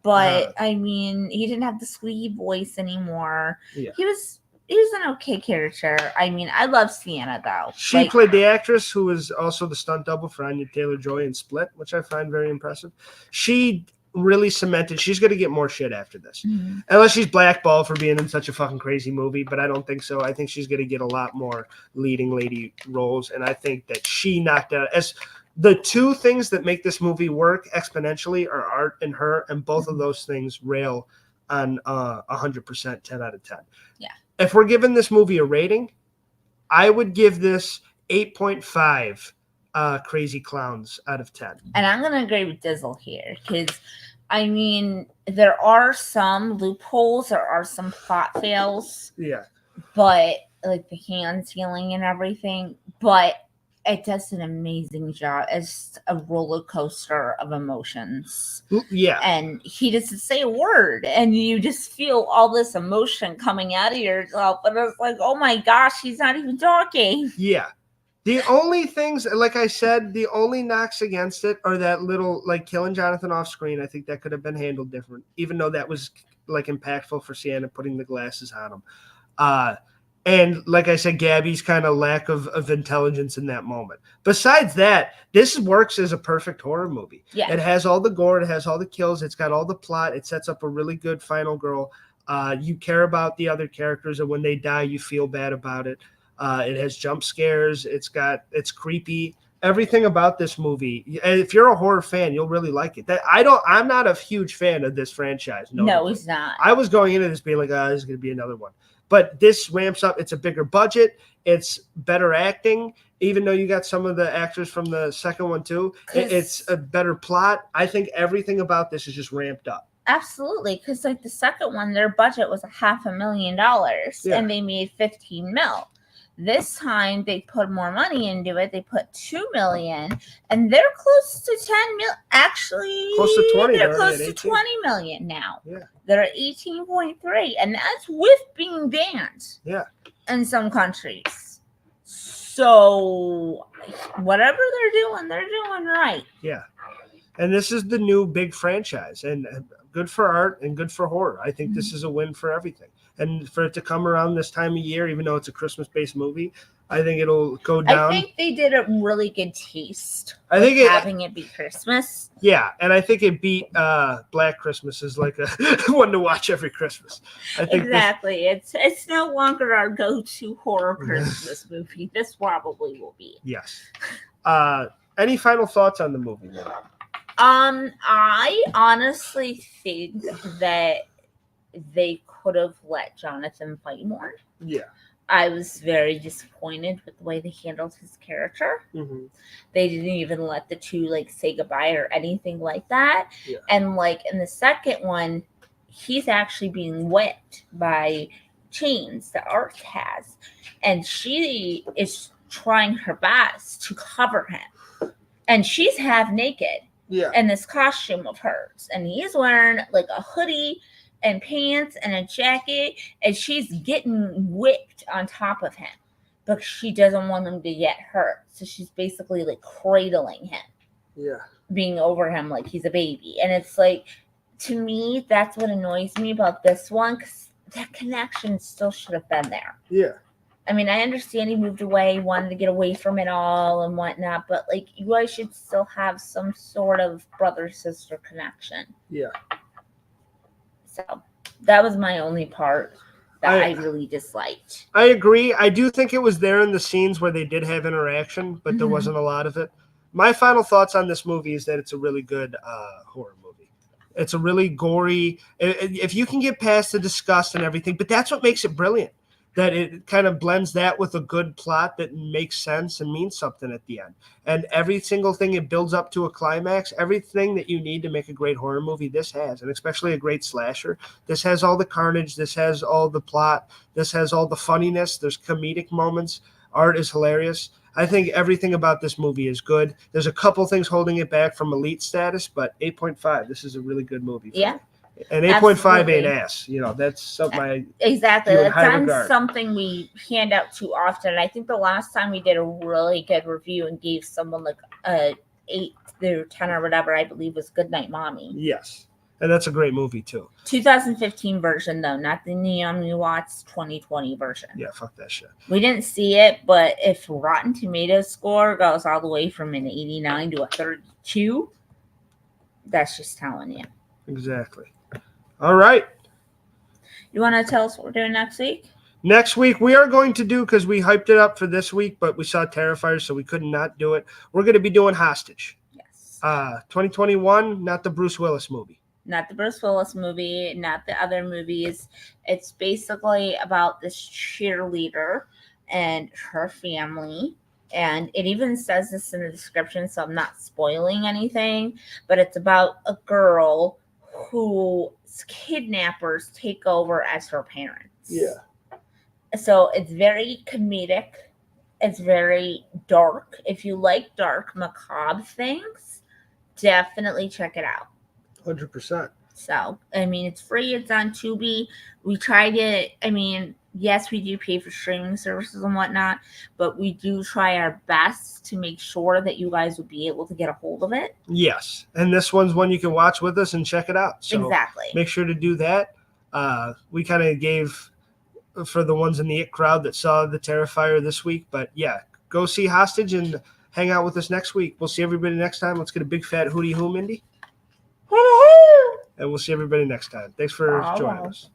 But I mean, he didn't have the squeaky voice anymore. Yeah. He was an okay character. I mean, I love Sienna though. She played the actress who was also the stunt double for Anya Taylor-Joy in Split, which I find very impressive. She really cemented. She's going to get more shit after this, unless she's blackballed for being in such a fucking crazy movie. But I don't think so. I think she's going to get a lot more leading lady roles, and I think that she knocked out as. The two things that make this movie work exponentially are Art and her, and both of those things rail on 100%, 10 out of 10. Yeah. If we're giving this movie a rating, I would give this 8.5 crazy clowns out of 10. And I'm going to agree with Dizzle here because, I mean, there are some loopholes, there are some plot fails. Yeah. But, like, the hand healing and everything. But it does an amazing job. It's a roller coaster of emotions. Yeah. And he doesn't say a word. And you just feel all this emotion coming out of yourself. And it's like, oh my gosh, he's not even talking. Yeah. The only things, like I said, the only knocks against it are that little, like, killing Jonathan off screen. I think that could have been handled different, even though that was, like, impactful for Sienna putting the glasses on him. And like I said, Gabby's kind of lack of intelligence in that moment. Besides that, this works as a perfect horror movie. Yeah. It has all the gore. It has all the kills. It's got all the plot. It sets up a really good final girl. You care about the other characters, and when they die, you feel bad about it. It has jump scares. It's creepy. Everything about this movie. If you're a horror fan, you'll really like it. I'm not a huge fan of this franchise. No, he's not. I was going into this being like, this is going to be another one. But this ramps up. It's a bigger budget. It's better acting, even though you got some of the actors from the second one too. It's a better plot. I think everything about this is just ramped up. Absolutely, because like the second one, their budget was $500,000 and they made 15 mil. This time they put more money into it. They put $2 million, and they're close to 10 mil. Actually, close to 20. They're close to 20 million now. Yeah, they're at 18.3, and that's with being banned. Yeah, in some countries. So whatever they're doing right. Yeah, and this is the new big franchise, and good for art and good for horror. I think this is a win for everything. And for it to come around this time of year, even though it's a Christmas-based movie, I think it'll go down. I think they did a really good taste. I think having it be Christmas. Yeah, and I think it beat Black Christmas is like a one to watch every Christmas. I think exactly. It's no longer our go-to horror Christmas movie. This probably will be. Yes. Any final thoughts on the movie, man? I honestly think that they could have let Jonathan fight more. Yeah. I was very disappointed with the way they handled his character. Mm-hmm. They didn't even let the two like say goodbye or anything like that. Yeah. And like in the second one, he's actually being whipped by chains that Art has, and she is trying her best to cover him, and she's half naked. Yeah. In this costume of hers, and he's wearing like a hoodie and pants and a jacket, and she's getting whipped on top of him, but she doesn't want him to get hurt. So she's basically like cradling him, being over him like he's a baby. And it's like, to me, that's what annoys me about this one, because that connection still should have been there. Yeah. I mean, I understand he moved away, wanted to get away from it all and whatnot, but like, you guys should still have some sort of brother-sister connection. Yeah. So that was my only part that I really disliked. I agree. I do think it was there in the scenes where they did have interaction, but there wasn't a lot of it. My final thoughts on this movie is that it's a really good horror movie. It's a really gory. If you can get past the disgust and everything, but that's what makes it brilliant. That it kind of blends that with a good plot that makes sense and means something at the end. And every single thing it builds up to a climax, everything that you need to make a great horror movie, this has, and especially a great slasher. This has all the carnage. This has all the plot. This has all the funniness. There's comedic moments. Art is hilarious. I think everything about this movie is good. There's a couple things holding it back from elite status, but 8.5, this is a really good movie. Yeah. And 8.5 ain't ass. You know, that's something exactly. That's something we hand out too often. I think the last time we did a really good review and gave someone like a 8 through 10 or whatever, I believe was Goodnight Mommy. Yes. And that's a great movie too. 2015 version though, not the Naomi Watts 2020 version. Yeah, fuck that shit. We didn't see it, but if Rotten Tomatoes score goes all the way from an 89 to a 32, that's just telling you. Exactly. All right. You want to tell us what we're doing next week? Next week, we are going to do, because we hyped it up for this week, but we saw Terrifier, so we could not do it. We're going to be doing Hostage. Yes. 2021, not the Bruce Willis movie. not the Bruce Willis movie, not the other movies. It's basically about this cheerleader and her family. And it even says this in the description, so I'm not spoiling anything. But it's about a girl whose kidnappers take over as her parents. Yeah. So it's very comedic. It's very dark. If you like dark, macabre things, definitely check it out. 100%. So, I mean, it's free. It's on Tubi. We try to, I mean, yes, we do pay for streaming services and whatnot, but we do try our best to make sure that you guys will be able to get a hold of it. Yes. And this one's one you can watch with us and check it out. So Exactly. make sure to do that. We kind of gave for the ones in the It crowd that saw the Terrifier this week. But yeah, go see Hostage and hang out with us next week. We'll see everybody next time. Let's get a big fat hootie hoo, Mindy. And we'll see everybody next time. Thanks for joining us.